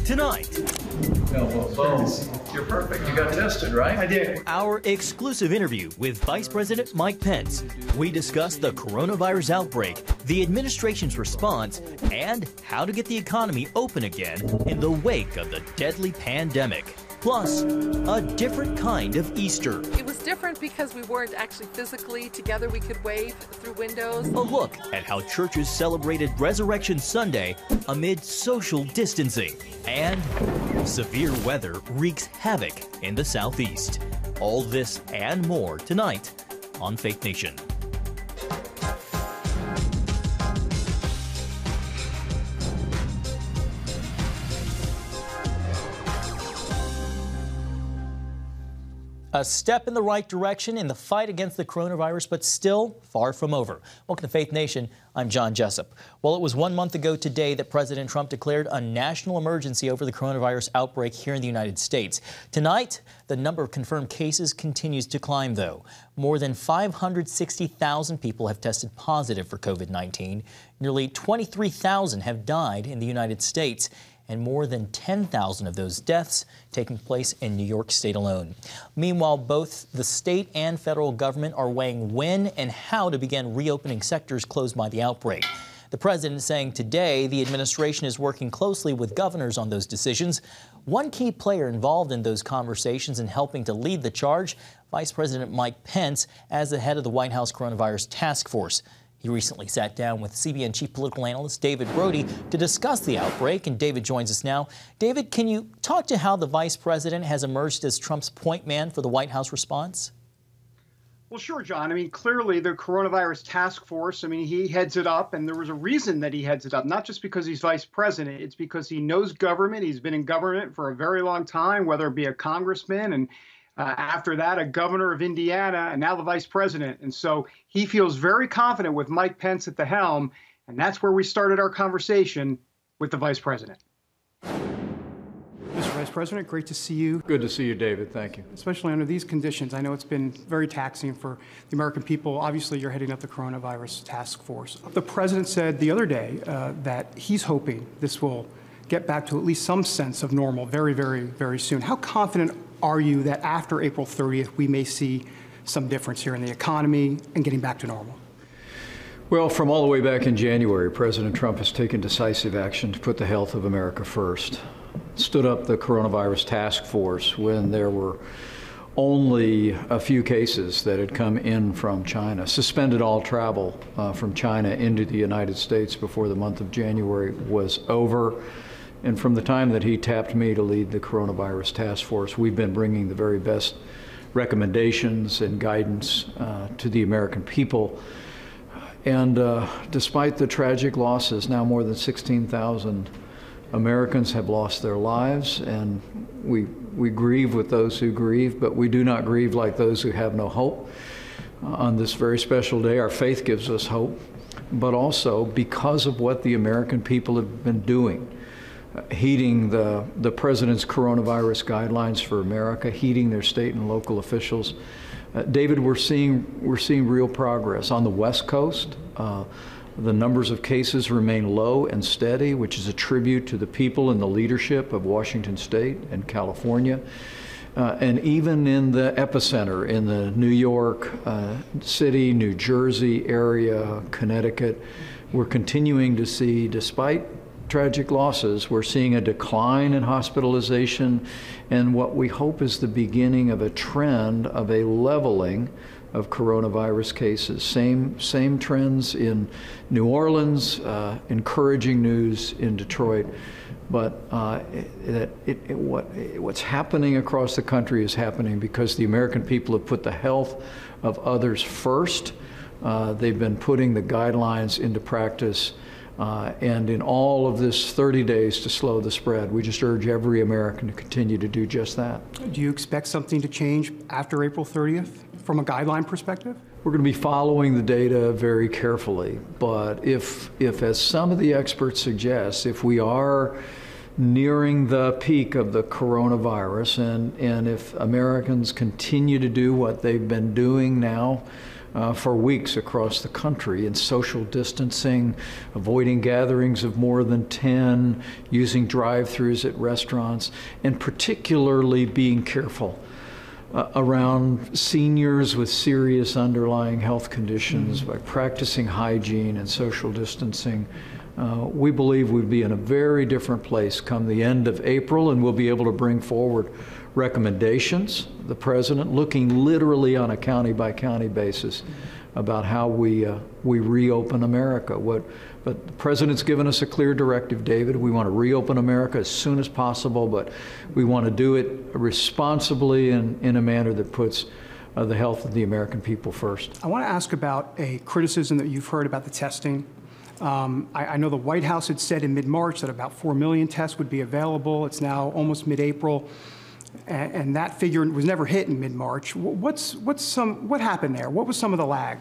tonight. You're perfect. You got tested, right? I did. Our exclusive interview with Vice President Mike Pence. We discuss the coronavirus outbreak, the administration's response, and how to get the economy open again in the wake of the deadly pandemic. Plus, a different kind of Easter. It was different because we weren't actually physically together. We could wave through windows. A look at how churches celebrated Resurrection Sunday amid social distancing. And severe weather wreaks havoc in the Southeast. All this and more tonight on Faith Nation. A step in the right direction in the fight against the coronavirus, but still far from over. Welcome to Faith Nation. I'm John Jessup. Well, it was 1 month ago today that President Trump declared a national emergency over the coronavirus outbreak here in the United States. Tonight, the number of confirmed cases continues to climb, though. More than 560,000 people have tested positive for COVID-19. Nearly 23,000 have died in the United States, and more than 10,000 of those deaths taking place in New York State alone. Meanwhile, both the state and federal government are weighing when and how to begin reopening sectors closed by the outbreak. The president is saying today the administration is working closely with governors on those decisions. One key player involved in those conversations and helping to lead the charge, Vice President Mike Pence, as the head of the White House Coronavirus Task Force. He recently sat down with CBN chief political analyst David Brody to discuss the outbreak, and David joins us now. David, can you talk to how the vice president has emerged as Trump's point man for the White House response? Well, sure, John. I mean, clearly the coronavirus task force, I mean, he heads it up, and there was a reason that he heads it up, not just because he's vice president. It's because he knows government. He's been in government for a very long time, whether it be a congressman and after that, a governor of Indiana, and now the vice president. And so he feels very confident with Mike Pence at the helm. And that's where we started our conversation with the vice president. Mr. Vice President, great to see you. Good to see you, David. Thank you. Especially under these conditions. I know it's been very taxing for the American people. Obviously, you're heading up the coronavirus task force. The president said the other day that he's hoping this will get back to at least some sense of normal very, very, very soon. How confident are you that after April 30th, we may see some difference here in the economy and getting back to normal? Well, from all the way back in January, President Trump has taken decisive action to put the health of America first. Stood up the coronavirus task force when there were only a few cases that had come in from China. Suspended all travel from China into the United States before the month of January was over. And from the time that he tapped me to lead the coronavirus task force, we've been bringing the very best recommendations and guidance to the American people. And despite the tragic losses, now more than 16,000 Americans have lost their lives, and we grieve with those who grieve, but we do not grieve like those who have no hope. On this very special day, our faith gives us hope, but also because of what the American people have been doing, heeding the president's coronavirus guidelines for America, heeding their state and local officials. David, we're seeing real progress. On the West Coast, the numbers of cases remain low and steady, which is a tribute to the people and the leadership of Washington State and California. And even in the epicenter, in the New York City, New Jersey area, Connecticut, we're continuing to see, despite tragic losses, we're seeing a decline in hospitalization and what we hope is the beginning of a trend of a leveling of coronavirus cases. Same trends in New Orleans, encouraging news in Detroit. But what's happening across the country is happening because the American people have put the health of others first. They've been putting the guidelines into practice. And in all of this 30 days to slow the spread, we just urge every American to continue to do just that. Do you expect something to change after April 30th from a guideline perspective? We're going to be following the data very carefully. But if as some of the experts suggest, if we are nearing the peak of the coronavirus and if Americans continue to do what they've been doing now for weeks across the country, and social distancing, avoiding gatherings of more than 10, using drive-thrus at restaurants, and particularly being careful around seniors with serious underlying health conditions by practicing hygiene and social distancing. We believe we'd be in a very different place come the end of April, and we'll be able to bring forward recommendations, the president looking literally on a county-by-county basis about how we reopen America. But the president's given us a clear directive, David. We want to reopen America as soon as possible, but we want to do it responsibly and in a manner that puts the health of the American people first. I want to ask about a criticism that you've heard about the testing. I know the White House had said in mid-March that about 4 million tests would be available. It's now almost mid-April, and that figure was never hit in mid-March. What happened there? What was some of the lag?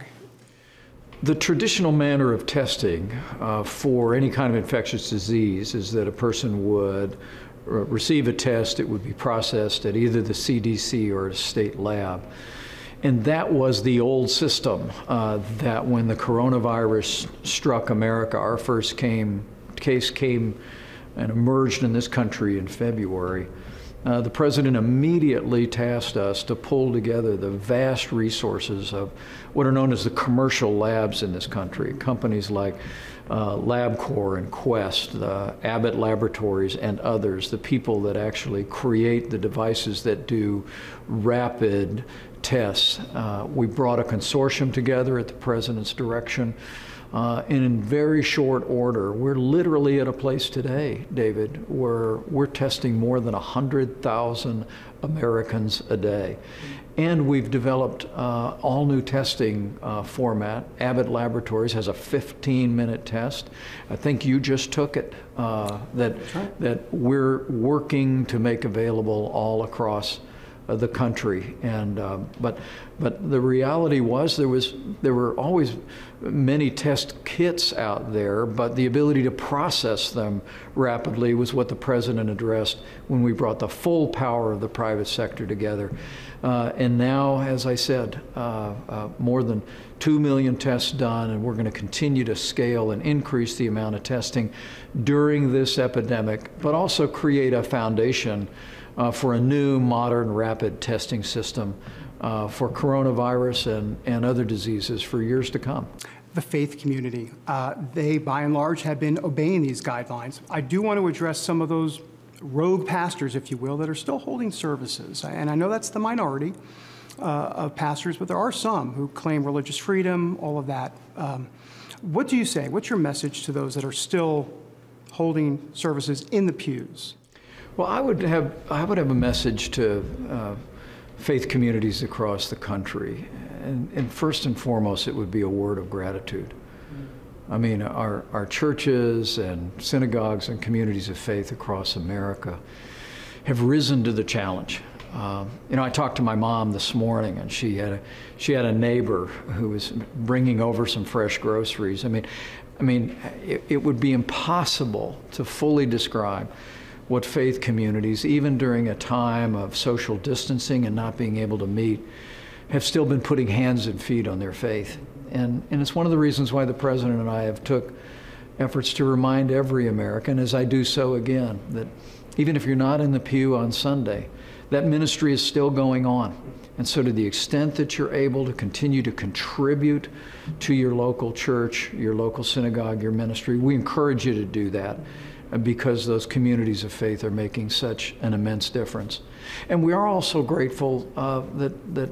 The traditional manner of testing for any kind of infectious disease is that a person would receive a test. It would be processed at either the CDC or a state lab. And that was the old system that when the coronavirus struck America, our first case came and emerged in this country in February. The president immediately tasked us to pull together the vast resources of what are known as the commercial labs in this country, companies like LabCorp and Quest, Abbott Laboratories and others, the people that actually create the devices that do rapid tests. We brought a consortium together at the president's direction. And in very short order, we're literally at a place today, David, where we're testing more than 100,000 Americans a day. And we've developed all new testing format. Abbott Laboratories has a 15-minute test. I think you just took it, that we're working to make available all across the country. And but the reality was there were always many test kits out there, but the ability to process them rapidly was what the president addressed when we brought the full power of the private sector together. And now, as I said, more than 2 million tests done, and we're going to continue to scale and increase the amount of testing during this epidemic, but also create a foundation for a new, modern, rapid testing system for coronavirus and other diseases for years to come. The faith community, they by and large have been obeying these guidelines. I do want to address some of those rogue pastors, if you will, that are still holding services. And I know that's the minority of pastors, but there are some who claim religious freedom, all of that. What do you say? What's your message to those that are still holding services in the pews? Well, I would have a message to faith communities across the country, and first and foremost, it would be a word of gratitude. I mean, our churches and synagogues and communities of faith across America have risen to the challenge. You know, I talked to my mom this morning, and she had a neighbor who was bringing over some fresh groceries. I mean, it would be impossible to fully describe what faith communities, even during a time of social distancing and not being able to meet, have still been putting hands and feet on their faith. And it's one of the reasons why the president and I have took efforts to remind every American, as I do so again, that even if you're not in the pew on Sunday, that ministry is still going on. And so to the extent that you're able to continue to contribute to your local church, your local synagogue, your ministry, we encourage you to do that, because those communities of faith are making such an immense difference. And we are also grateful that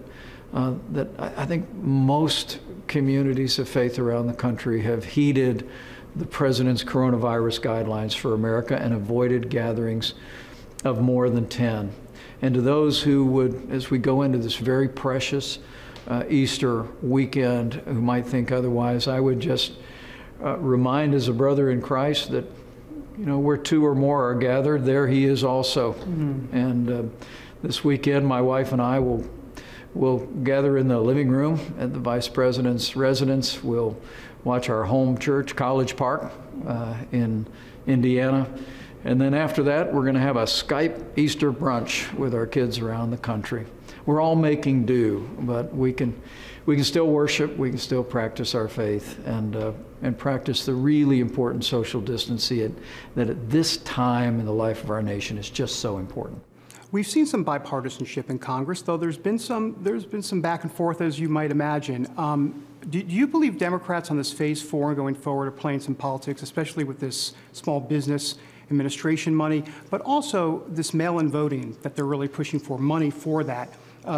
I think most communities of faith around the country have heeded the president's coronavirus guidelines for America and avoided gatherings of more than 10. And to those who would, as we go into this very precious Easter weekend, who might think otherwise, I would just remind as a brother in Christ that, you know, where two or more are gathered, there he is also. Mm-hmm. And this weekend, my wife and I will gather in the living room at the Vice President's residence. We'll watch our home church, College Park, in Indiana. And then after that, we're going to have a Skype Easter brunch with our kids around the country. we're all making do, but we can still worship, we can still practice our faith, and practice the really important social distancing that at this time in the life of our nation is just so important. We've seen some bipartisanship in Congress, though there's been some back and forth, as you might imagine. Do you believe Democrats on this phase 4 going forward are playing some politics, especially with this small business administration money, but also this mail-in voting that they're really pushing for, money for that?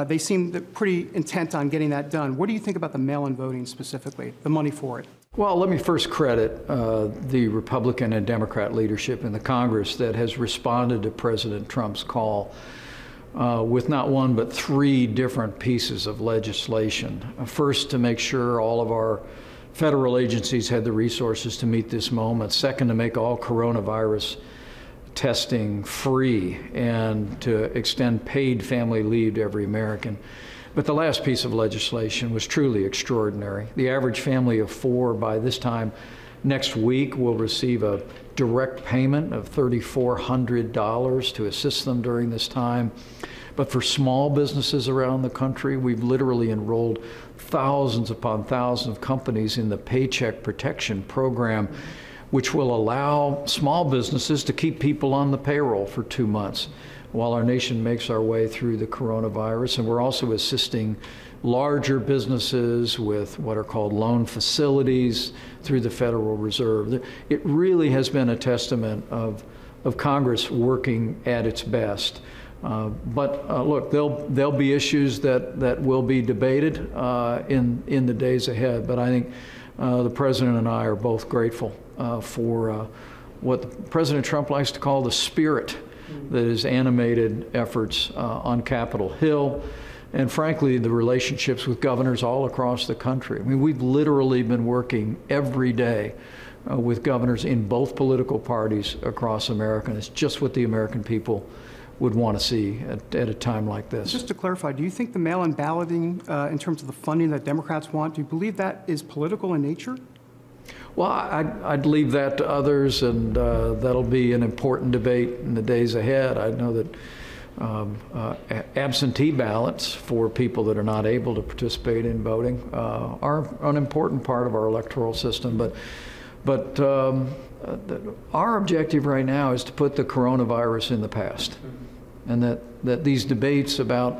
They seem pretty intent on getting that done. What do you think about the mail-in voting specifically, the money for it? Well, let me first credit the Republican and Democrat leadership in the Congress that has responded to President Trump's call with not one but 3 different pieces of legislation. First, to make sure all of our federal agencies had the resources to meet this moment. Second, to make all coronavirus testing free and to extend paid family leave to every American. But the last piece of legislation was truly extraordinary. The average family of 4 by this time next week will receive a direct payment of $3,400 to assist them during this time. But for small businesses around the country, we've literally enrolled thousands upon thousands of companies in the Paycheck Protection Program, which will allow small businesses to keep people on the payroll for 2 months while our nation makes our way through the coronavirus. And we're also assisting larger businesses with what are called loan facilities through the Federal Reserve. It really has been a testament of Congress working at its best. But look, there'll be issues that will be debated in the days ahead. But I think the President and I are both grateful for what President Trump likes to call the spirit that has animated efforts on Capitol Hill, and frankly, the relationships with governors all across the country. I mean, we've literally been working every day with governors in both political parties across America, and it's just what the American people would want to see at a time like this. Just to clarify, do you think the mail-in balloting, in terms of the funding that Democrats want, do you believe that is political in nature? Well, I'd leave that to others, and that'll be an important debate in the days ahead. I know that absentee ballots for people that are not able to participate in voting are an important part of our electoral system. But our objective right now is to put the coronavirus in the past, and that these debates about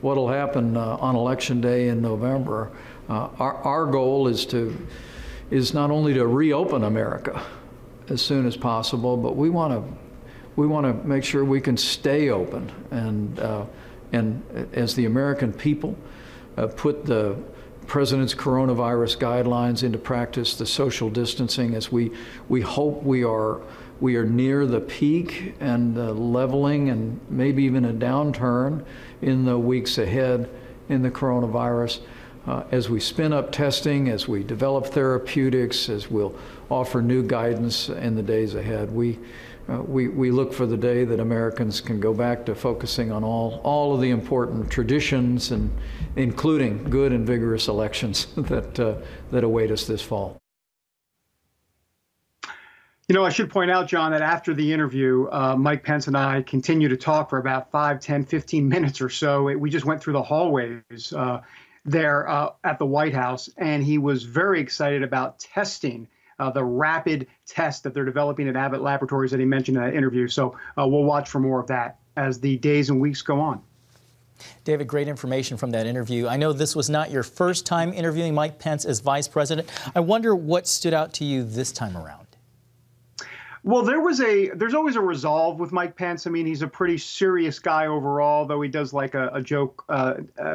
what will happen on Election Day in November, our goal is not only to reopen America as soon as possible, but we want to make sure we can stay open, and as the American people put the President's coronavirus guidelines into practice, the social distancing, as we hope we are near the peak and leveling and maybe even a downturn in the weeks ahead in the coronavirus. As we spin up testing, as we develop therapeutics, as we'll offer new guidance in the days ahead, we look for the day that Americans can go back to focusing on all of the important traditions, and including good and vigorous elections that await us this fall. You know, I should point out, John, that after the interview, Mike Pence and I continued to talk for about 5, 10, 15 minutes or so. We just went through the hallways there at the White House, and he was very excited about testing, the rapid test that they're developing at Abbott Laboratories that he mentioned in that interview. So we'll watch for more of that as the days and weeks go on. David, great information from that interview. I know this was not your first time interviewing Mike Pence as vice president. I wonder what stood out to you this time around. Well, there's always a resolve with Mike Pence. I mean, he's a pretty serious guy overall, though he does like a joke.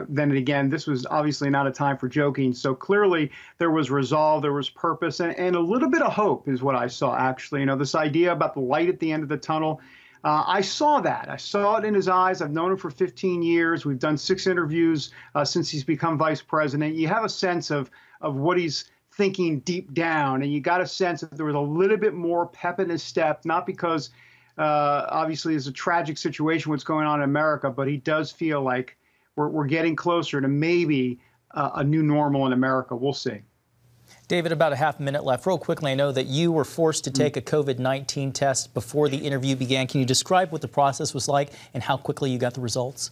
Then again, this was obviously not a time for joking. So clearly there was resolve, there was purpose, and a little bit of hope is what I saw, actually. You know, this idea about the light at the end of the tunnel. I saw that. I saw it in his eyes. I've known him for 15 years. We've done 6 interviews since he's become vice president. You have a sense of what he's thinking deep down, and you got a sense that there was a little bit more pep in his step, not because obviously it's a tragic situation what's going on in America, but he does feel like we're getting closer to maybe a new normal in America. We'll see. David, about a half minute left. Real quickly, I know that you were forced to take a COVID-19 test before the interview began. Can you describe what the process was like and how quickly you got the results?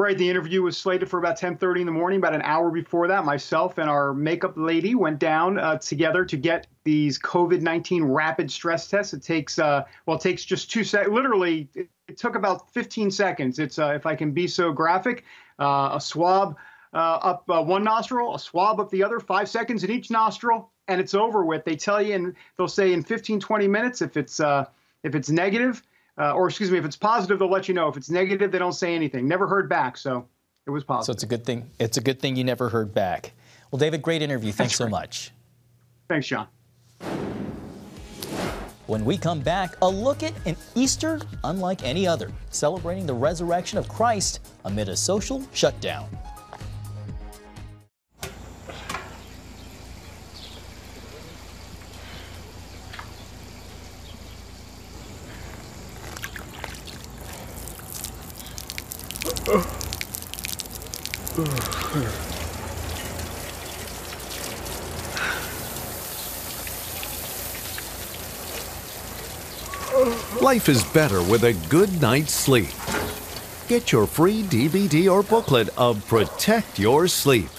Right. The interview was slated for about 10:30 in the morning. About an hour before that, myself and our makeup lady went down together to get these COVID-19 rapid stress tests. It takes, it takes just 2 seconds. Literally, it took about 15 seconds. It's, if I can be so graphic, a swab up one nostril, a swab up the other, 5 seconds in each nostril, and it's over with. They tell you, and they'll say in 15, 20 minutes if it's negative. Or excuse me, if it's positive, they'll let you know. If it's negative, they don't say anything. Never heard back, so it was positive. So it's a good thing. It's a good thing you never heard back. Well, David, great interview. Thanks so much. Thanks, John. When we come back, a look at an Easter unlike any other, celebrating the resurrection of Christ amid a social shutdown. Life is better with a good night's sleep. Get your free DVD or booklet of Protect Your Sleep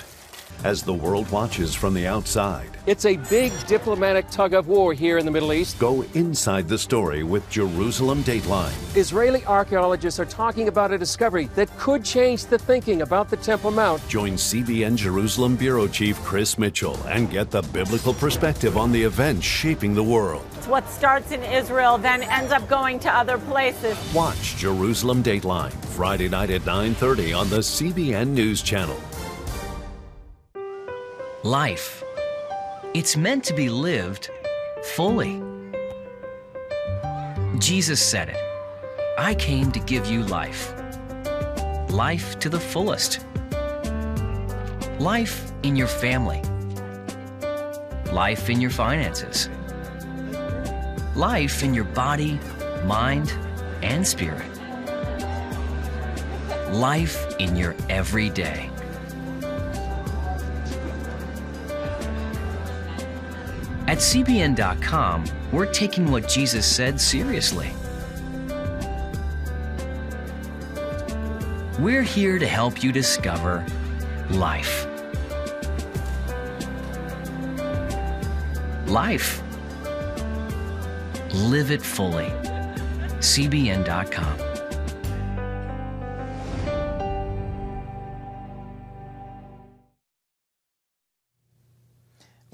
as the world watches from the outside. It's a big diplomatic tug of war here in the Middle East. Go inside the story with Jerusalem Dateline. Israeli archaeologists are talking about a discovery that could change the thinking about the Temple Mount. Join CBN Jerusalem Bureau Chief Chris Mitchell and get the biblical perspective on the events shaping the world. What starts in Israel then ends up going to other places. Watch Jerusalem Dateline Friday night at 9:30 on the CBN News Channel. Life. It's meant to be lived fully. Jesus said it. I came to give you life. Life to the fullest. Life in your family. Life in your finances. Life in your body, mind, and spirit. Life in your everyday. At CBN.com, we're taking what Jesus said seriously. We're here to help you discover life. Life. Live it fully. CBN.com.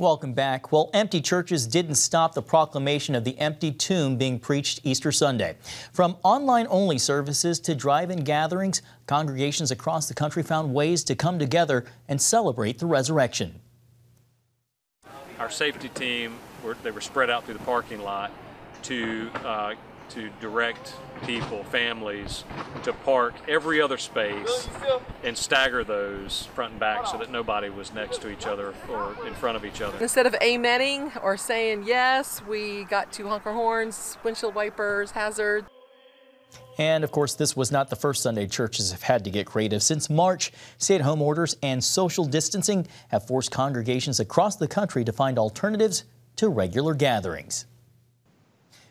Welcome back. Well, empty churches didn't stop the proclamation of the empty tomb being preached Easter Sunday. From online-only services to drive-in gatherings, congregations across the country found ways to come together and celebrate the resurrection. Our safety team, they were spread out through the parking lot to direct people, families, to park every other space and stagger those front and back so that nobody was next to each other or in front of each other. Instead of amening or saying yes, we got to honk our horns, windshield wipers, hazard. And of course, this was not the first Sunday churches have had to get creative. Since March, stay-at-home orders and social distancing have forced congregations across the country to find alternatives to regular gatherings.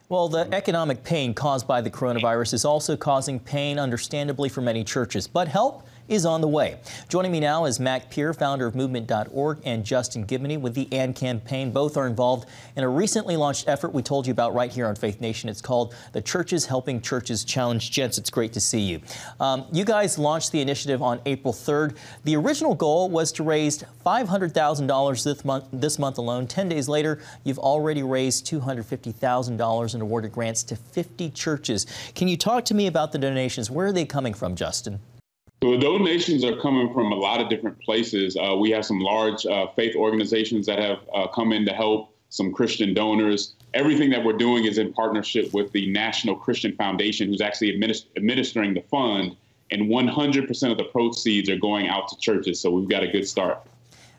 Well, the economic pain caused by the coronavirus is also causing pain, understandably, for many churches. But help is on the way. Joining me now is Mac Peer, founder of Movement.org, and Justin Gibney with the AND campaign. Both are involved in a recently launched effort we told you about right here on Faith Nation. It's called the Churches Helping Churches Challenge. Gents, it's great to see you. You guys launched the initiative on April 3rd. The original goal was to raise $500,000 this month alone. 10 days later, you've already raised $250,000 in awarded grants to 50 churches. Can you talk to me about the donations? Where are they coming from, Justin? So the donations are coming from a lot of different places. We have some large faith organizations that have come in to help, some Christian donors. Everything that we're doing is in partnership with the National Christian Foundation, who's actually administering the fund, and 100% of the proceeds are going out to churches. So we've got a good start.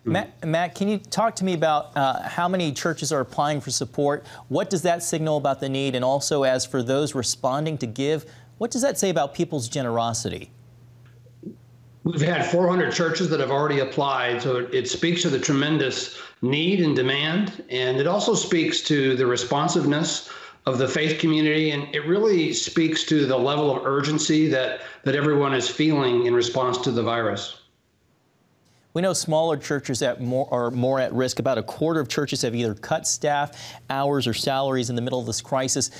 Matt, can you talk to me about how many churches are applying for support? What does that signal about the need? And also, as for those responding to give, what does that say about people's generosity? We've had 400 churches that have already applied, so it speaks to the tremendous need and demand, and it also speaks to the responsiveness of the faith community, and it really speaks to the level of urgency that everyone is feeling in response to the virus. We know smaller churches are more at risk. About a quarter of churches have either cut staff, hours, or salaries in the middle of this crisis.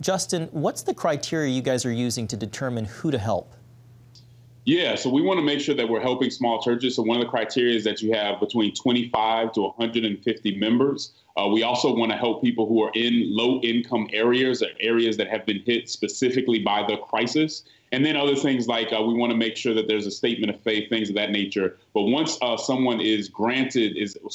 Justin, what's the criteria you guys are using to determine who to help? Yeah, so we want to make sure that we're helping small churches. So one of the criteria is that you have between 25 to 150 members. We also want to help people who are in low-income areas, or areas that have been hit specifically by the crisis. And then other things like we want to make sure that there's a statement of faith, things of that nature. But once someone is granted, once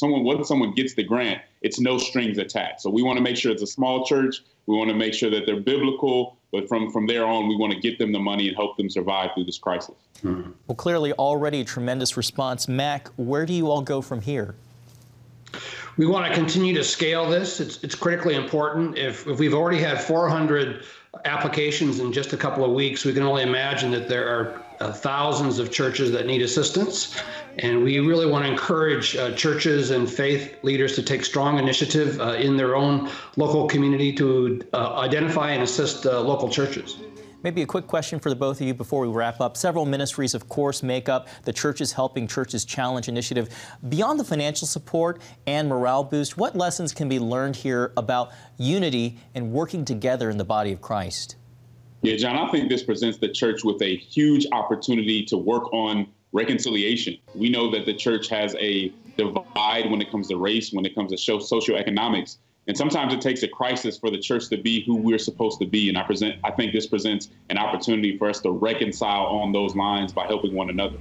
someone gets the grant, it's no strings attached. So we want to make sure it's a small church. We want to make sure that they're biblical. But from there on, we want to get them the money and help them survive through this crisis. Mm-hmm. Well, clearly already a tremendous response. Mac, where do you all go from here? We want to continue to scale this. It's critically important. If we've already had 400 applications in just a couple of weeks, we can only imagine that there are thousands of churches that need assistance. And we really want to encourage churches and faith leaders to take strong initiative in their own local community to identify and assist local churches. Maybe a quick question for the both of you before we wrap up. Several ministries, of course, make up the Churches Helping Churches Challenge initiative. Beyond the financial support and morale boost, what lessons can be learned here about unity and working together in the body of Christ? Yeah, John, I think this presents the church with a huge opportunity to work on reconciliation. We know that the church has a divide when it comes to race, when it comes to socioeconomics. And sometimes it takes a crisis for the church to be who we're supposed to be. And I think this presents an opportunity for us to reconcile on those lines by helping one another.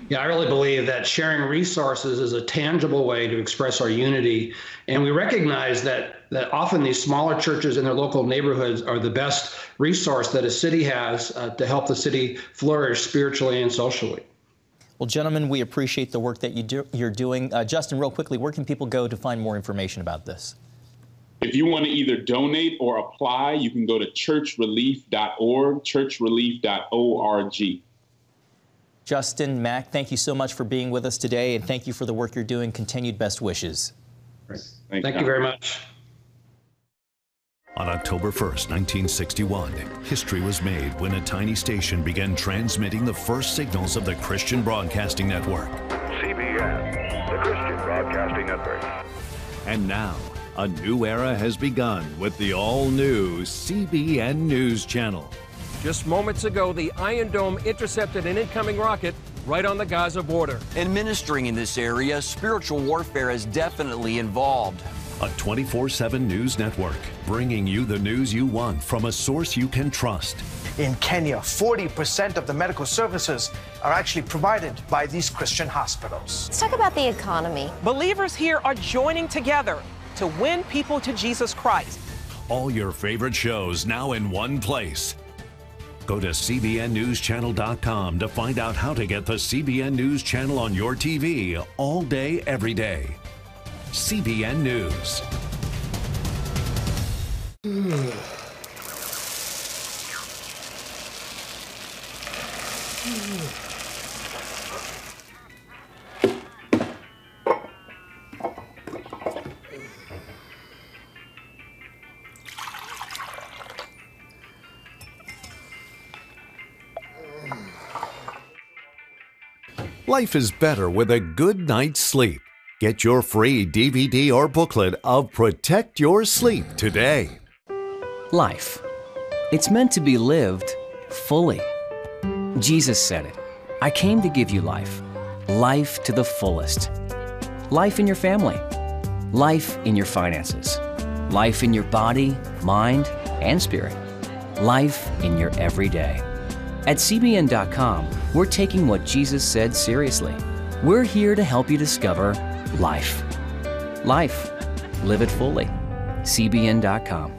Yeah, I really believe that sharing resources is a tangible way to express our unity. And we recognize that often these smaller churches in their local neighborhoods are the best resource that a city has to help the city flourish spiritually and socially. Well, gentlemen, we appreciate the work that you're doing. Justin, real quickly, where can people go to find more information about this? If you want to either donate or apply, you can go to churchrelief.org, churchrelief.org. Justin, Mac, thank you so much for being with us today, and thank you for the work you're doing. Continued best wishes. Thank you very much. On October 1st, 1961, history was made when a tiny station began transmitting the first signals of the Christian Broadcasting Network. CBN, the Christian Broadcasting Network. And now, a new era has begun with the all-new CBN News Channel. Just moments ago, the Iron Dome intercepted an incoming rocket right on the Gaza border. Administering in this area, spiritual warfare is definitely involved. A 24/7 news network, bringing you the news you want from a source you can trust. In Kenya, 40% of the medical services are actually provided by these Christian hospitals. Let's talk about the economy. Believers here are joining together to win people to Jesus Christ. All your favorite shows now in one place. Go to cbnnewschannel.com to find out how to get the CBN News Channel on your TV all day, every day. CBN News. Life is better with a good night's sleep. Get your free DVD or booklet of Protect Your Sleep today. Life. It's meant to be lived fully. Jesus said it. I came to give you life. Life to the fullest. Life in your family. Life in your finances. Life in your body, mind, and spirit. Life in your everyday. At CBN.com, we're taking what Jesus said seriously. We're here to help you discover life. Life. Live it fully. CBN.com.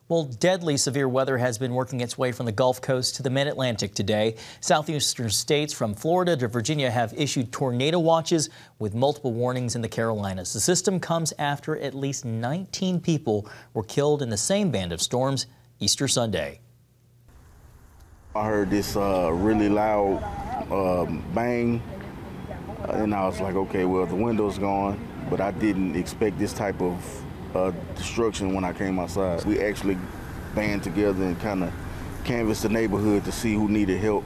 Well, deadly severe weather has been working its way from the Gulf Coast to the mid-Atlantic today. Southeastern states from Florida to Virginia have issued tornado watches with multiple warnings in the Carolinas. The system comes after at least 19 people were killed in the same band of storms Easter Sunday. I heard this really loud bang, and I was like, okay, well, the window's gone, but I didn't expect this type of destruction when I came outside. We actually band together and kind of canvassed the neighborhood to see who needed help.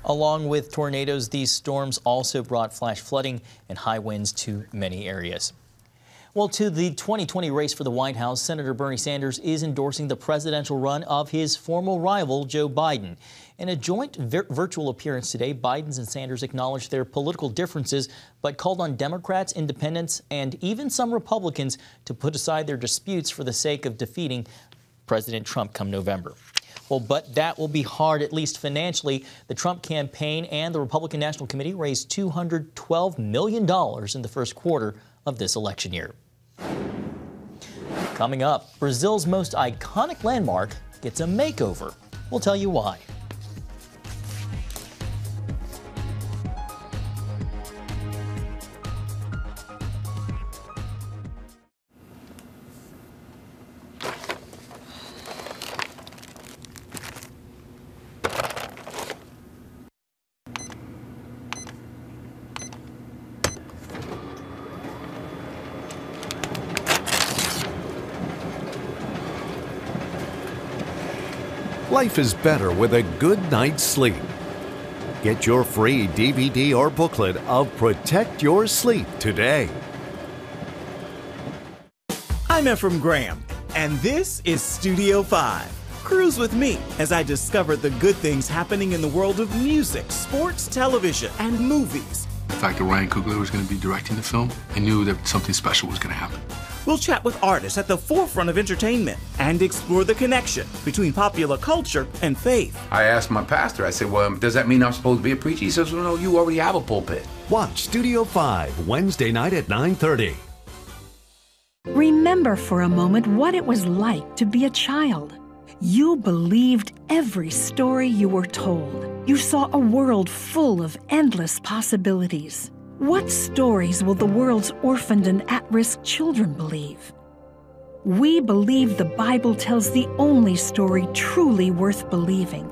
Along with tornadoes, these storms also brought flash flooding and high winds to many areas. Well, to the 2020 race for the White House, Senator Bernie Sanders is endorsing the presidential run of his former rival, Joe Biden. In a joint virtual appearance today, Biden and Sanders acknowledged their political differences, but called on Democrats, independents, and even some Republicans to put aside their disputes for the sake of defeating President Trump come November. Well, but that will be hard, at least financially. The Trump campaign and the Republican National Committee raised $212 million in the first quarter of this election year. Coming up, Brazil's most iconic landmark gets a makeover. We'll tell you why. Life is better with a good night's sleep. Get your free DVD or booklet of Protect Your Sleep today. I'm Ephraim Graham, and this is Studio 5. Cruise with me as I discover the good things happening in the world of music, sports, television, and movies. The fact that Ryan Coogler was going to be directing the film, I knew that something special was going to happen. We'll chat with artists at the forefront of entertainment and explore the connection between popular culture and faith. I asked my pastor, I said, well, does that mean I'm supposed to be a preacher? He says, well, no, you already have a pulpit. Watch Studio 5 Wednesday night at 9:30. Remember for a moment what it was like to be a child. You believed every story you were told. You saw a world full of endless possibilities. What stories will the world's orphaned and at-risk children believe? We believe the Bible tells the only story truly worth believing.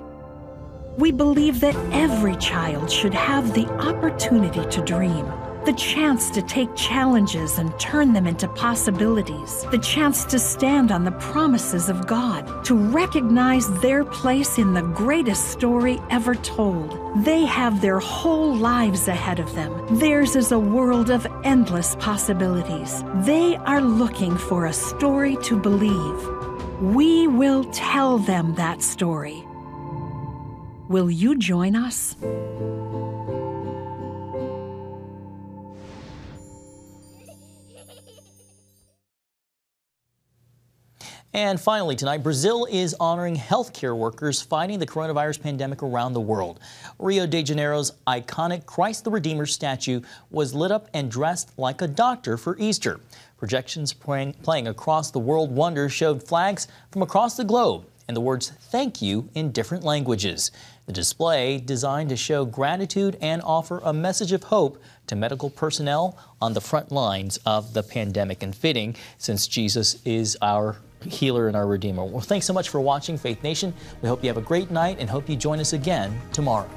We believe that every child should have the opportunity to dream, the chance to take challenges and turn them into possibilities, the chance to stand on the promises of God, to recognize their place in the greatest story ever told. They have their whole lives ahead of them. Theirs is a world of endless possibilities. They are looking for a story to believe. We will tell them that story. Will you join us? And finally tonight, Brazil is honoring healthcare workers fighting the coronavirus pandemic around the world. Rio de Janeiro's iconic Christ the Redeemer statue was lit up and dressed like a doctor for Easter. Projections playing across the world wonders showed flags from across the globe and the words "thank you" in different languages. The display, designed to show gratitude and offer a message of hope to medical personnel on the front lines of the pandemic, and fitting since Jesus is our healer and our Redeemer. Well, thanks so much for watching Faith Nation. We hope you have a great night and hope you join us again tomorrow.